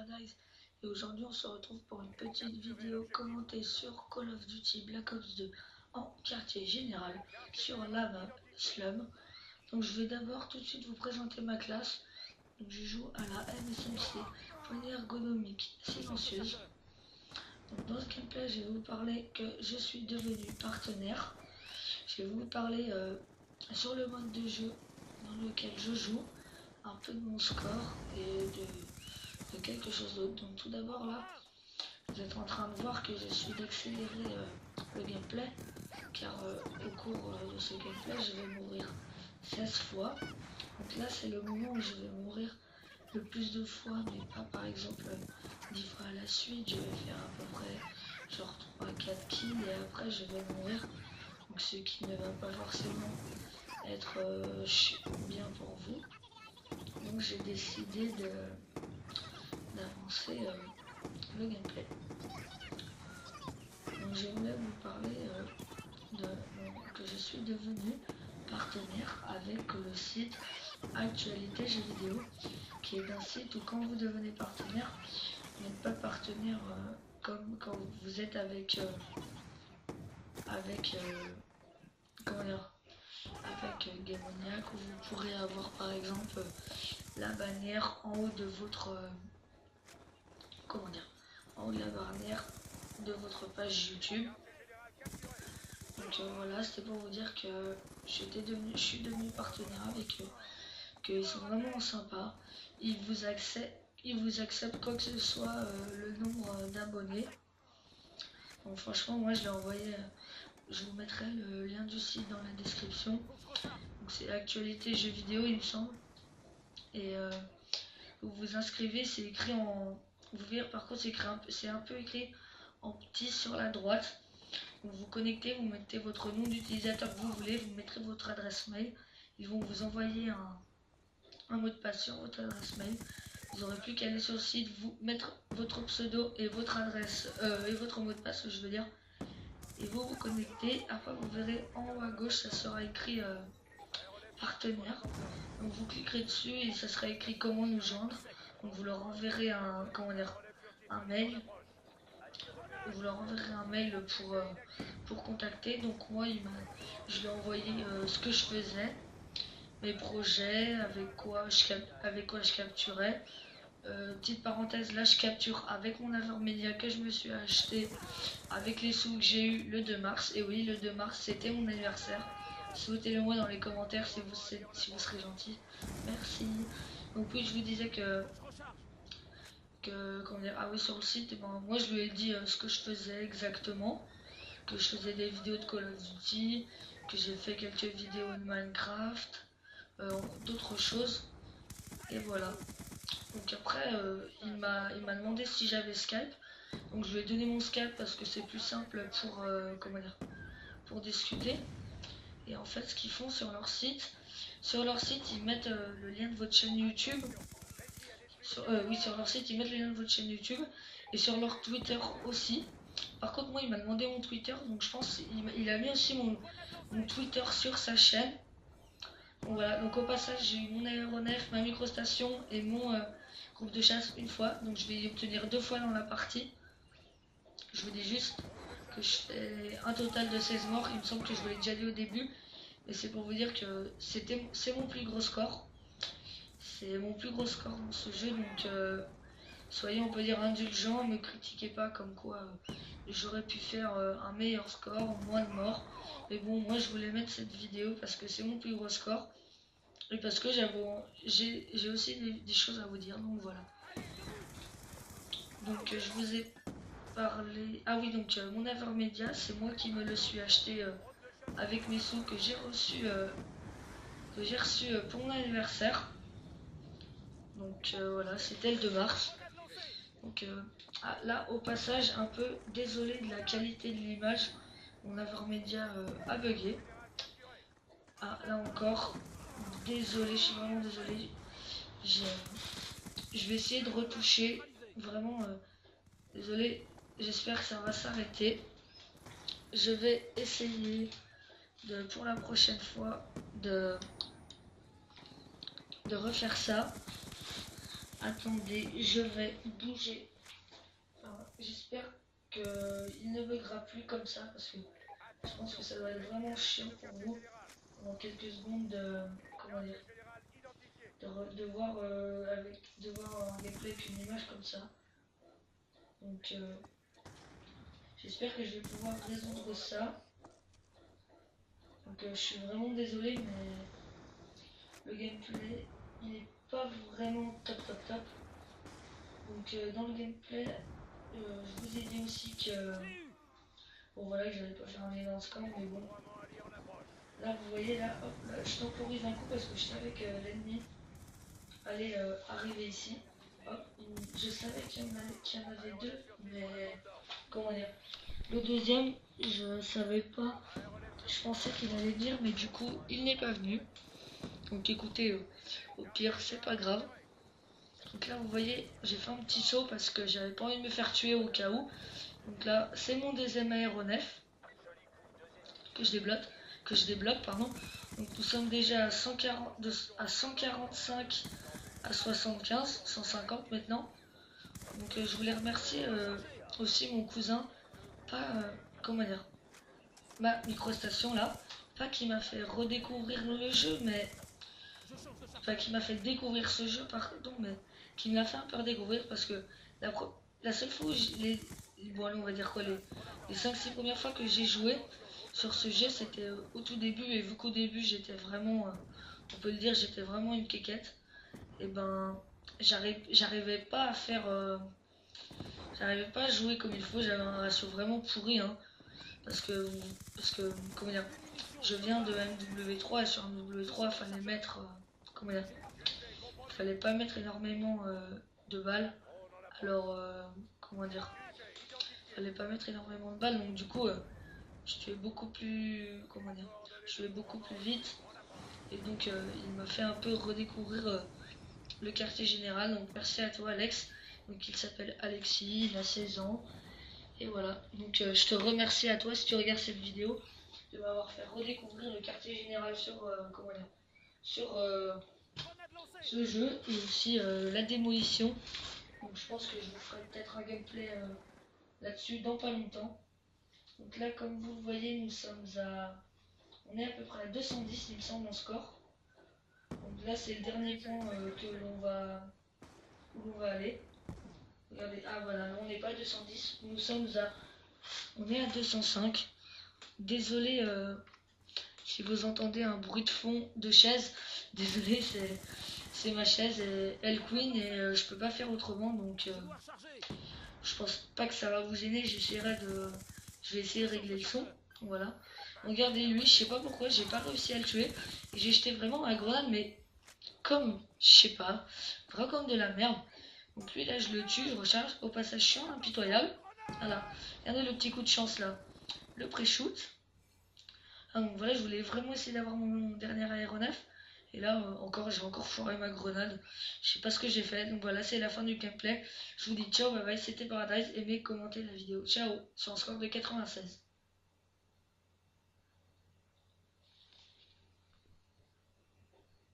Paradise et aujourd'hui on se retrouve pour une petite vidéo commentée sur Call of Duty Black Ops 2 en quartier général sur la map Slum. Donc je vais d'abord tout de suite vous présenter ma classe. Donc je joue à la MSMC, poignée ergonomique silencieuse. Donc dans ce gameplay je vais vous parler que je suis devenu partenaire. Je vais vous parler sur le mode de jeu dans lequel je joue, un peu de mon score et de quelque chose d'autre. Donc tout d'abord là, vous êtes en train de voir que je suis d'accélérer le gameplay, car au cours de ce gameplay je vais mourir 16 fois. Donc là c'est le moment où je vais mourir le plus de fois, mais pas par exemple 10 fois à la suite. Je vais faire à peu près genre 3-4 kills et après je vais mourir. Donc ce qui ne va pas forcément être bien pour vous. Donc j'ai décidé d'avancer le gameplay. Donc j'aimerais vous parler que je suis devenu partenaire avec le site Actualité Jeux Vidéo, qui est un site où quand vous devenez partenaire, vous n'êtes pas partenaire comme quand vous êtes avec comment dire, avec Gamoniac, où vous pourrez avoir par exemple la bannière en haut de votre comment dire, en haut de la bannière de votre page YouTube. Donc voilà, c'était pour vous dire que je suis devenu partenaire avec eux, qu'ils sont vraiment sympas. Ils vous acceptent quoi que ce soit le nombre d'abonnés. Donc franchement moi je l'ai envoyé, je vous mettrai le lien du site dans la description. Donc c'est Actualité Jeux Vidéo il me semble. Et vous vous inscrivez, c'est écrit en... Vous verrez par contre c'est un peu écrit en petit sur la droite. Vous vous connectez, vous mettez votre nom d'utilisateur que vous voulez, vous mettrez votre adresse mail. Ils vont vous envoyer un mot de passe sur votre adresse mail. Vous n'aurez plus qu'à aller sur le site, vous mettre votre pseudo et votre adresse et votre mot de passe, je veux dire. Et vous vous connectez. Après vous verrez en haut à gauche, ça sera écrit partenaire. Donc vous cliquerez dessus et ça sera écrit comment nous joindre. Donc vous leur enverrez un mail. Vous leur enverrez un mail pour contacter. Donc moi je lui ai envoyé ce que je faisais, mes projets, avec quoi je capturais. Petite parenthèse, là je capture avec mon Avermedia que je me suis acheté avec les sous que j'ai eu le 2 mars. Et oui, le 2 mars c'était mon anniversaire. Souhaitez-le moi dans les commentaires si vous serez gentil. Merci. Donc oui, je vous disais que comment dire, ah oui, sur le site, ben, moi je lui ai dit ce que je faisais exactement, que je faisais des vidéos de Call of Duty, que j'ai fait quelques vidéos de Minecraft, d'autres choses, et voilà. Donc après il m'a demandé si j'avais Skype, donc je lui ai donné mon Skype parce que c'est plus simple pour comment dire, pour discuter. Et en fait ce qu'ils font sur leur site ils mettent le lien de votre chaîne YouTube. Oui, sur leur site ils mettent le lien de votre chaîne YouTube et sur leur Twitter aussi. Par contre moi il m'a demandé mon Twitter, donc je pense il a mis aussi mon Twitter sur sa chaîne. Donc voilà, donc au passage j'ai eu mon aéronef, ma microstation et mon groupe de chasse une fois, donc je vais y obtenir 2 fois dans la partie. Je vous dis juste que je fais un total de 16 morts, il me semble que je vous l'ai déjà dit au début, mais c'est pour vous dire que c'est mon plus gros score. C'est mon plus gros score dans ce jeu, donc soyez, on peut dire, indulgents, ne me critiquez pas comme quoi j'aurais pu faire un meilleur score, moins de morts. Mais bon, moi je voulais mettre cette vidéo parce que c'est mon plus gros score et parce que j'ai aussi des choses à vous dire, donc voilà. Donc je vous ai parlé... Ah oui, donc mon Avermedia, c'est moi qui me le suis acheté avec mes sous que j'ai reçu pour mon anniversaire. Donc voilà, c'était le 2 mars. Donc là au passage, un peu désolé de la qualité de l'image, mon Avermedia a bugué. Ah là encore, désolé, je suis vraiment désolé. Je vais essayer de retoucher, vraiment désolé, j'espère que ça va s'arrêter. Je vais essayer pour la prochaine fois de refaire ça. Attendez, je vais bouger. Enfin, j'espère qu'il ne buggera plus comme ça parce que je pense que ça doit être vraiment chiant pour vous pendant quelques secondes de, comment dire, de voir un gameplay avec une image comme ça. Donc j'espère que je vais pouvoir résoudre ça. Donc je suis vraiment désolé, mais le gameplay il n'est pas vraiment top top top. Donc dans le gameplay, je vous ai dit aussi que bon voilà que j'allais pas faire un énorme score, mais bon. Là vous voyez là, hop, là, je temporise un coup parce que je savais que l'ennemi allait arriver ici. Hop, je savais qu'il y en avait deux, mais comment dire. Le deuxième, je savais pas. Je pensais qu'il allait venir, mais du coup, il n'est pas venu. Donc écoutez, au pire, c'est pas grave. Donc là, vous voyez, j'ai fait un petit saut parce que j'avais pas envie de me faire tuer au cas où. Donc là, c'est mon deuxième aéronef que je débloque, pardon. Donc nous sommes déjà à 145 à 75, 150 maintenant. Donc je voulais remercier aussi mon cousin, pas comment dire, ma microstation là, pas qui m'a fait redécouvrir le jeu, mais enfin qui m'a fait découvrir ce jeu pardon, mais qui me l'a fait un peu redécouvrir parce que la seule fois où bon allez, on va dire quoi, les 5-6 premières fois que j'ai joué sur ce jeu, c'était au tout début, et vu qu'au début j'étais vraiment, on peut le dire, j'étais vraiment une quéquette, et ben j'arrivais pas à faire j'arrivais pas à jouer comme il faut, j'avais un ratio vraiment pourri, hein, parce que, comment dire, je viens de MW3 et sur MW3 fallait mettre, comment dire, fallait pas mettre énormément de balles, alors, comment dire, fallait pas mettre énormément de balles, donc du coup, je tuais beaucoup plus, comment dire, je tuais beaucoup plus vite, et donc il m'a fait un peu redécouvrir le quartier général, donc merci à toi Alex, donc il s'appelle Alexis, il a 16 ans, et voilà, donc je te remercie à toi si tu regardes cette vidéo de m'avoir fait redécouvrir le quartier général sur, comment dire, sur ce jeu et aussi la démolition. Donc je pense que je vous ferai peut-être un gameplay là-dessus dans pas longtemps. Donc là comme vous le voyez on est à peu près à 210 il me semble en score. Donc là c'est le dernier point où l'on va aller. Regardez, ah voilà, non, on n'est pas à 210, on est à 205. Désolé si vous entendez un bruit de fond de chaise, désolé, c'est ma chaise, elle queen et je peux pas faire autrement, donc je pense pas que ça va vous gêner, je vais essayer de régler le son, voilà. Regardez lui, je sais pas pourquoi, j'ai pas réussi à le tuer, et j'ai jeté vraiment ma grenade, mais comme, je sais pas, vraiment comme de la merde. Donc lui là je le tue, je recharge, au passage je suis impitoyable, voilà, regardez le petit coup de chance là, le pré-shoot. Ah donc voilà, je voulais vraiment essayer d'avoir mon dernier aéronef. Et là, j'ai encore foiré ma grenade. Je sais pas ce que j'ai fait. Donc voilà, c'est la fin du gameplay. Je vous dis ciao, bye bye, c'était Paradise. Aimez, commentez la vidéo. Ciao, sur un score de 96.